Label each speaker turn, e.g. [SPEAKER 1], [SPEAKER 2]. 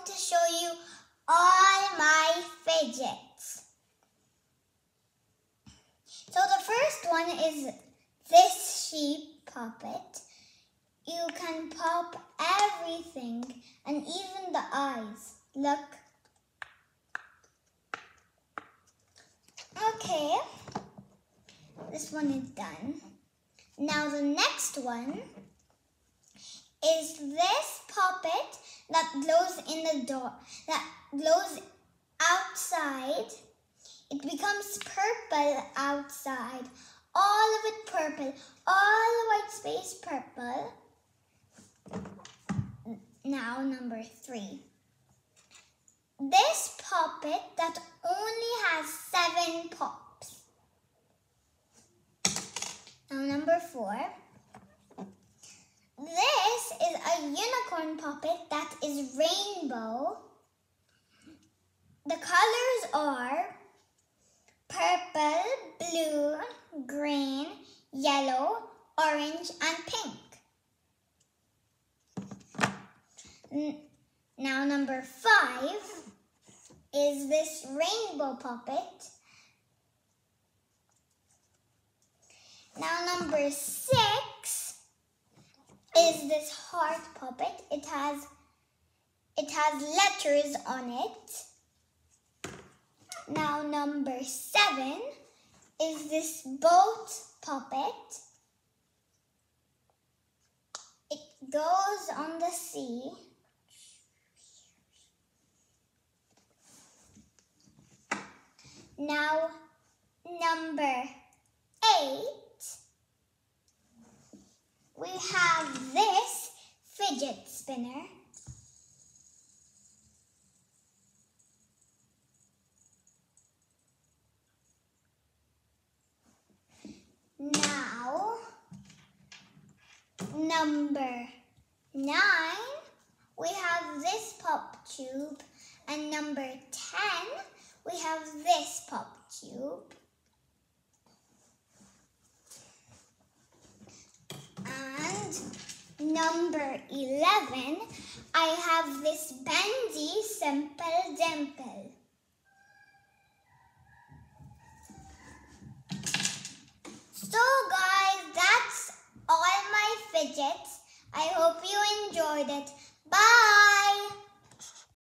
[SPEAKER 1] to show you all my fidgets. So the first one is this sheep puppet. You can pop everything and even the eyes. Look. Okay, this one is done. Now the next one is this puppet that glows in the door, that glows outside. It becomes purple outside. All of it purple, all the white space purple. Now number 3. This puppet that only has 7 pops. Now number 4. This is a unicorn puppet that is rainbow. The colors are purple, blue, green, yellow, orange, and pink. Now number 5 is this rainbow puppet. Now number 6 is this heart puppet. It has letters on it. Now number 7 is this boat puppet. It goes on the sea. Now number 8, we have this fidget spinner. Now, number 9, we have this pop tube, and number 10, we have this pop tube. And number 11, I have this bendy simple dimple.